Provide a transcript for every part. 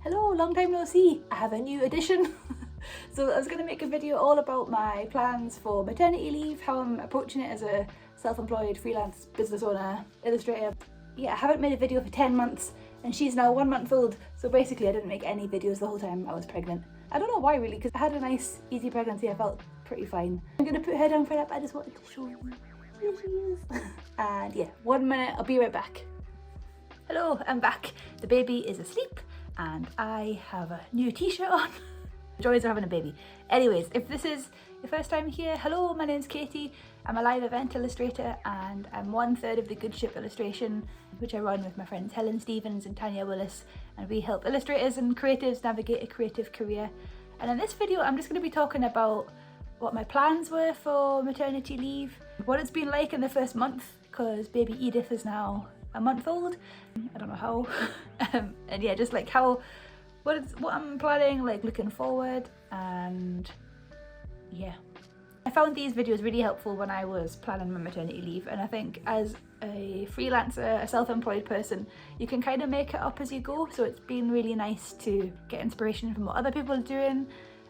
Hello, long time no see. I have a new addition. So I was going to make a video all about my plans for maternity leave, how I'm approaching it as a self-employed freelance business owner, illustrator. Yeah, I haven't made a video for 10 months and she's now 1 month old. So basically I didn't make any videos the whole time I was pregnant. I don't know why really, because I had a nice easy pregnancy. I felt pretty fine. I'm going to put her down for that, but I just wanted to show you where she is. And yeah, 1 minute, I'll be right back. Hello, I'm back. The baby is asleep and I have a new t-shirt on. Joys of having a baby. Anyways, if this is your first time here, hello, my name's Katie. I'm a live event illustrator and I'm 1/3 of the Good Ship illustration, which I run with my friends Helen Stevens and Tanya Willis, and we help illustrators and creatives navigate a creative career. And in this video I'm just going to be talking about what my plans were for maternity leave, what it's been like in the first month, because baby Edith is now a month old. I don't know how. And yeah, just like what I'm planning, like looking forward, and yeah. I found these videos really helpful when I was planning my maternity leave, and I think as a freelancer, a self-employed person, you can kind of make it up as you go, so it's been really nice to get inspiration from what other people are doing.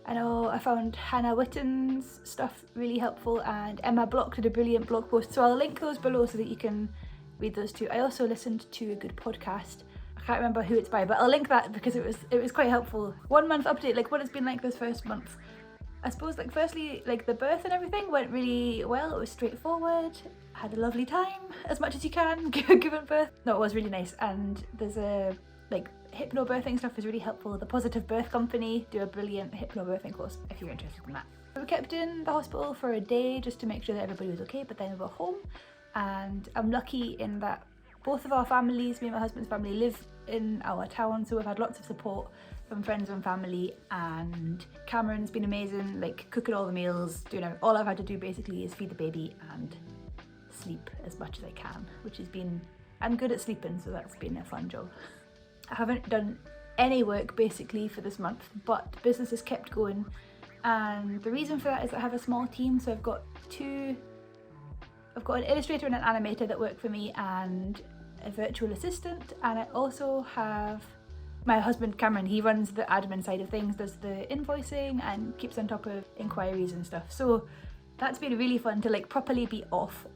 I know I found Hannah Witton's stuff really helpful, and Emma Block did a brilliant blog post, so I'll link those below so that you can read those too. I also listened to a good podcast. I can't remember who it's by, but I'll link that because it was quite helpful. 1 month update, like what it's been like this first month. I suppose, like, firstly, like the birth and everything went really well. It was straightforward. I had a lovely time, as much as you can giving birth. No, it was really nice, and there's a like hypnobirthing stuff is really helpful. The Positive Birth Company do a brilliant hypnobirthing course if you're interested in that. We kept in the hospital for a day just to make sure that everybody was okay, but then we were home, and I'm lucky in that both of our families, me and my husband's family, live in our town, so we've had lots of support from friends and family, and Cameron's been amazing, like cooking all the meals, doing everything. All I've had to do basically is feed the baby and sleep as much as I can, which has been, I'm good at sleeping, so that's been a fun job. I haven't done any work basically for this month, but business has kept going, and the reason for that is I have a small team, so I've got an illustrator and an animator that work for me, and a virtual assistant, and I also have my husband Cameron. He runs the admin side of things, does the invoicing and keeps on top of inquiries and stuff. So that's been really fun to like properly be off,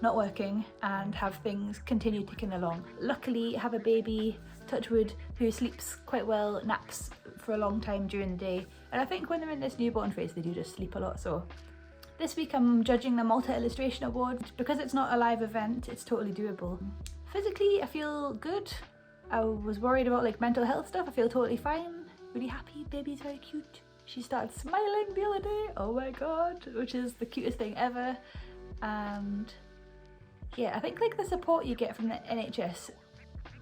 not working, and have things continue ticking along. Luckily I have a baby, touch wood, who sleeps quite well, naps for a long time during the day, and I think when they're in this newborn phase they do just sleep a lot. So this week I'm judging the Malta Illustration Award. Because it's not a live event, it's totally doable. Physically I feel good. I was worried about like mental health stuff. I feel totally fine, really happy. Baby's very cute. She started smiling the other day, oh my god, which is the cutest thing ever. And yeah, I think like the support you get from the NHS,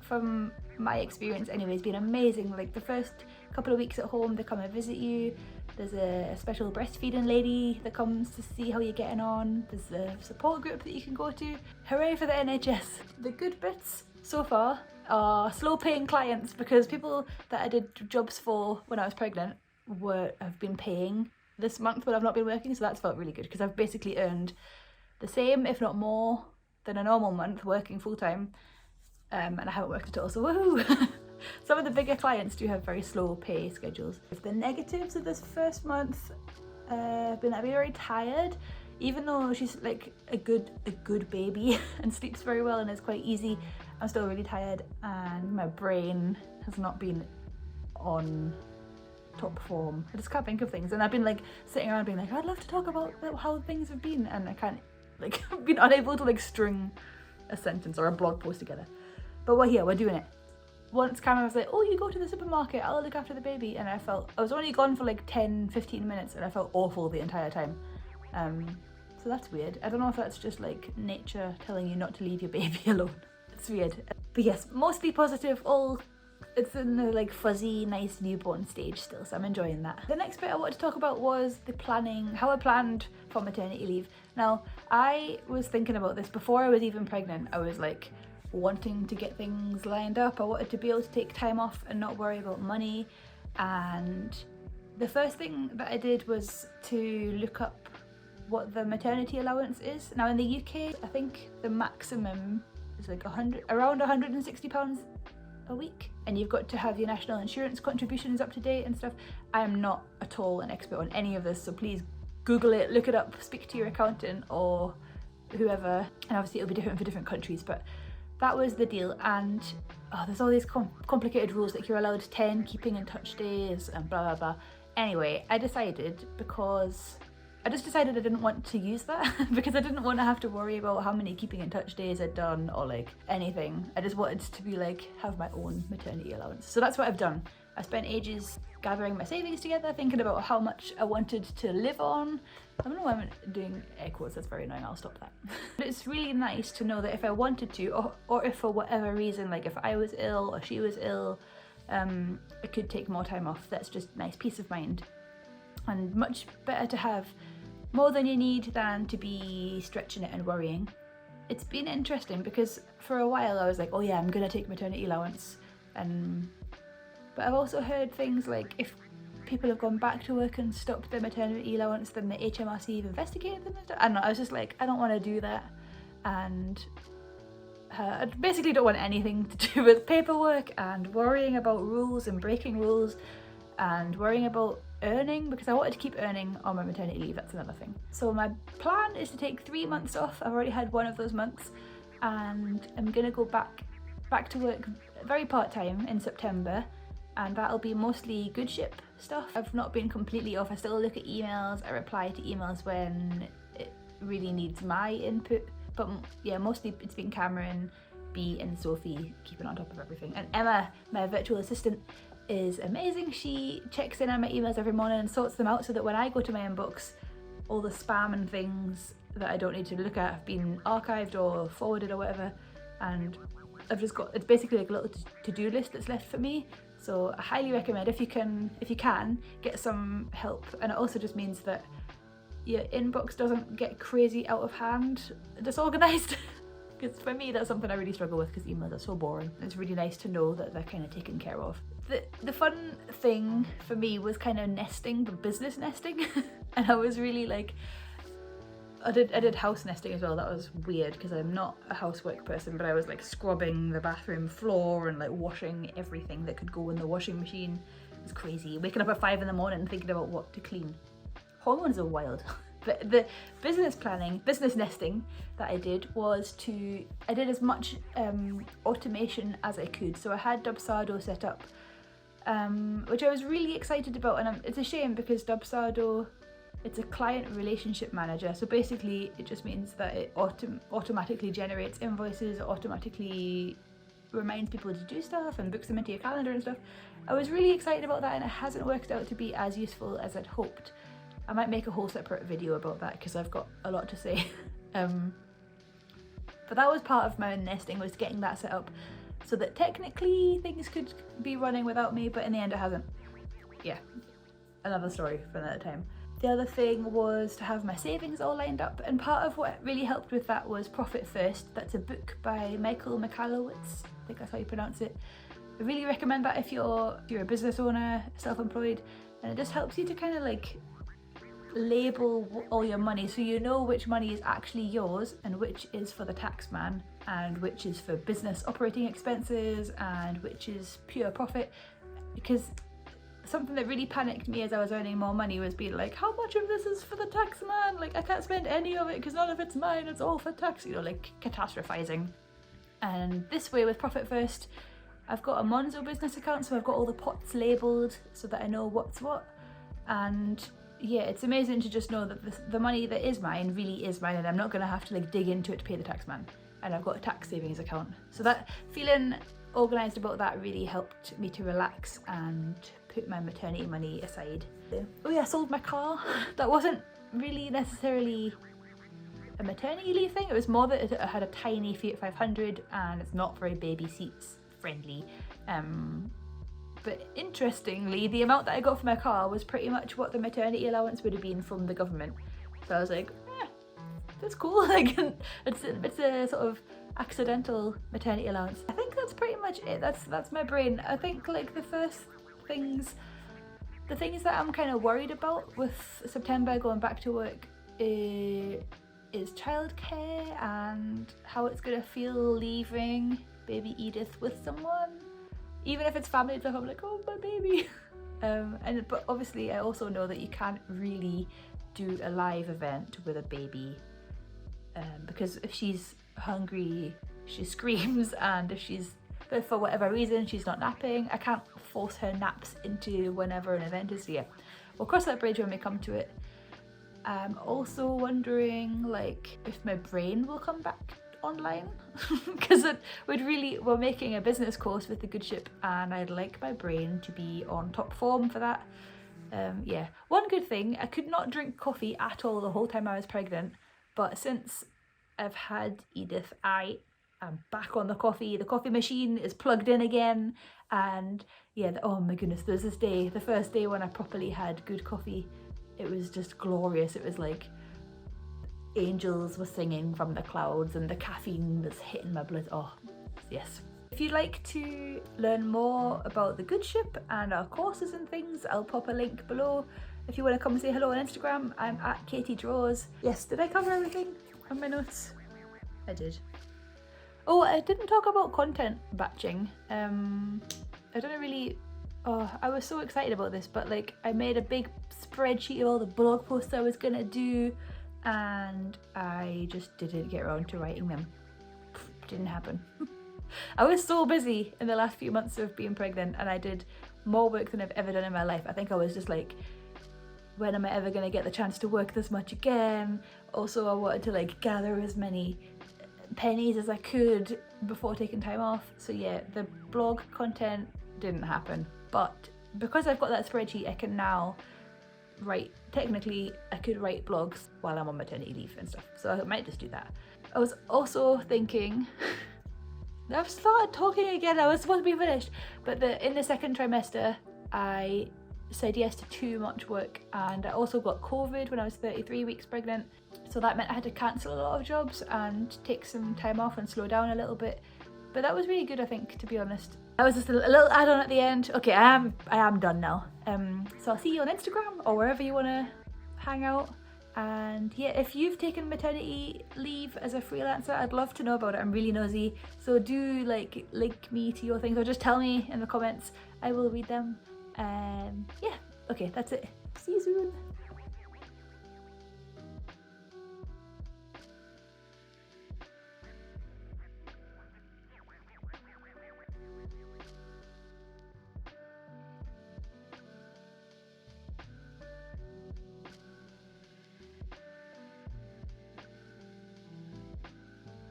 from my experience anyway, has been amazing. Like the first couple of weeks at home, they come and visit you. There's a special breastfeeding lady that comes to see how you're getting on. There's a support group that you can go to. Hooray for the NHS. The good bits so far are slow paying clients, because people that I did jobs for when I was pregnant have been paying this month when I've not been working, so that's felt really good, because I've basically earned the same, if not more, than a normal month working full time, and I haven't worked at all, so woohoo! Some of the bigger clients do have very slow pay schedules. The negatives of this first month have been I've been very tired, even though she's like a good baby and sleeps very well and is quite easy. I'm still really tired, and my brain has not been on top form. I just can't think of things, and I've been like sitting around being like, I'd love to talk about how things have been, and I can't, like, I've been unable to like string a sentence or a blog post together. But we're here, we're doing it. Once Cameron was like, oh, you go to the supermarket, I'll look after the baby, and I was only gone for like 10-15 minutes and I felt awful the entire time. So that's weird. I don't know if that's just like nature telling you not to leave your baby alone. It's weird. But yes, mostly positive. It's in the like fuzzy, nice newborn stage still, so I'm enjoying that. The next bit I wanted to talk about was the planning, how I planned for maternity leave. Now, I was thinking about this before I was even pregnant. I was like wanting to get things lined up. I wanted to be able to take time off and not worry about money. And the first thing that I did was to look up what the maternity allowance is. Now in the UK, I think the maximum is like around £160 a week, and you've got to have your national insurance contributions up to date and stuff. I am not at all an expert on any of this, so please Google it, look it up, speak to your accountant or whoever, and obviously it'll be different for different countries, but that was the deal. And there's all these complicated rules, like you're allowed 10 keeping in touch days and blah blah blah. Anyway, I just decided I didn't want to use that because I didn't want to have to worry about how many keeping in touch days I'd done or like anything. I just wanted to be like, have my own maternity allowance. So that's what I've done. I spent ages gathering my savings together, thinking about how much I wanted to live on. I don't know why I'm doing air quotes, that's very annoying, I'll stop that. But it's really nice to know that if I wanted to, or if for whatever reason, like if I was ill or she was ill, I could take more time off. That's just nice peace of mind. And much better to have more than you need than to be stretching it and worrying. It's been interesting because for a while I was like, oh yeah, I'm gonna take maternity allowance, but I've also heard things like if people have gone back to work and stopped their maternity allowance, then the HMRC have investigated them and stuff. I don't know, I was just like, I don't want to do that, and I basically don't want anything to do with paperwork and worrying about rules and breaking rules and worrying about earning, because I wanted to keep earning on my maternity leave. That's another thing. So my plan is to take 3 months off. I've already had one of those months, and I'm gonna go back to work very part-time in September, and that'll be mostly good ship stuff. I've not been completely off. I still look at emails, I reply to emails when it really needs my input, but yeah, mostly it's been Cameron, B and Sophie keeping on top of everything. And Emma, my virtual assistant, is amazing. She checks in on my emails every morning and sorts them out so that when I go to my inbox, all the spam and things that I don't need to look at have been archived or forwarded or whatever, and I've just got, it's basically like a little to-do list that's left for me. So I highly recommend, if you can get some help. And it also just means that your inbox doesn't get crazy out of hand disorganized. Because for me that's something I really struggle with, because emails are so boring. It's really nice to know that they're kind of taken care of. The fun thing for me was kind of nesting, but business nesting. And I was really like, I did house nesting as well. That was weird because I'm not a housework person, but I was like scrubbing the bathroom floor and like washing everything that could go in the washing machine. It was crazy. Waking up at 5 in the morning and thinking about what to clean. Hormones are wild. But the business nesting that I did was I did as much automation as I could. So I had Dubsado set up, which I was really excited about, and it's a shame because Dubsado, it's a client relationship manager. So basically it just means that it automatically generates invoices, automatically reminds people to do stuff and books them into your calendar and stuff. I was really excited about that, and it hasn't worked out to be as useful as I'd hoped. I might make a whole separate video about that because I've got a lot to say. But that was part of my nesting, was getting that set up so that technically things could be running without me, but in the end it hasn't. Yeah, another story for another time. The other thing was to have my savings all lined up, and part of what really helped with that was Profit First. That's a book by Michael Michalowicz, I think that's how you pronounce it. I really recommend that if you're a business owner, self-employed, and it just helps you to kind of like label all your money so you know which money is actually yours and which is for the tax man and which is for business operating expenses and which is pure profit. Because something that really panicked me as I was earning more money was being like, how much of this is for the tax man? Like, I can't spend any of it because none of it's mine, it's all for tax, you know, like catastrophizing. And this way with Profit First, I've got a Monzo business account, so I've got all the pots labelled so that I know what's what. And yeah, it's amazing to just know that the money that is mine really is mine, and I'm not going to have to like dig into it to pay the tax man. And I've got a tax savings account. So that feeling organised about that really helped me to relax and put my maternity money aside. Oh yeah, I sold my car. That wasn't really necessarily a maternity leave thing. It was more that it had a tiny Fiat 500 and it's not very baby seats friendly. But interestingly, the amount that I got for my car was pretty much what the maternity allowance would have been from the government. So I was like, that's cool. Like, it's a sort of accidental maternity allowance. I think that's pretty much it. That's my brain. I think like the things that I'm kind of worried about with September going back to work is childcare and how it's gonna feel leaving baby Edith with someone. Even if it's family stuff, I'm like, oh, my baby. But obviously I also know that you can't really do a live event with a baby, because if she's hungry, she screams, and but for whatever reason she's not napping, I can't force her naps into whenever an event is here. We'll cross that bridge when we come to it. I'm also wondering like if my brain will come back online, because we're making a business course with the Good Ship, and I'd like my brain to be on top form for that. Yeah, one good thing, I could not drink coffee at all the whole time I was pregnant, but since I've had Edith, I am back on the coffee machine is plugged in again, and yeah, oh my goodness, there's this day, the first day when I properly had good coffee, it was just glorious. It was like angels were singing from the clouds and the caffeine was hitting my blood. Oh yes. If you'd like to learn more about the Good Ship and our courses and things, I'll pop a link below. If you want to come and say hello on Instagram, I'm at Katie Draws. Yes, did I cover everything on my notes? I did. Oh, I didn't talk about content batching. I don't really, I was so excited about this, but like I made a big spreadsheet of all the blog posts I was gonna do, and I just didn't get around to writing them. Didn't happen. I was so busy in the last few months of being pregnant, and I did more work than I've ever done in my life. I think I was just like, when am I ever going to get the chance to work this much again? Also, I wanted to like gather as many pennies as I could before taking time off. So yeah, the blog content didn't happen, but because I've got that spreadsheet, I can now write, technically I could write blogs while I'm on maternity leave and stuff, so I might just do that. I was also thinking I've started talking again, I was supposed to be finished, but in the second trimester I said yes to too much work, and I also got COVID when I was 33 weeks pregnant, so that meant I had to cancel a lot of jobs and take some time off and slow down a little bit, but that was really good, I think, to be honest. That was just a little add-on at the end. Okay, I am done now. So I'll see you on Instagram or wherever you want to hang out. And yeah, if you've taken maternity leave as a freelancer, I'd love to know about it. I'm really nosy, so do like link me to your things or just tell me in the comments. I will read them. Yeah, okay, that's it. See you soon.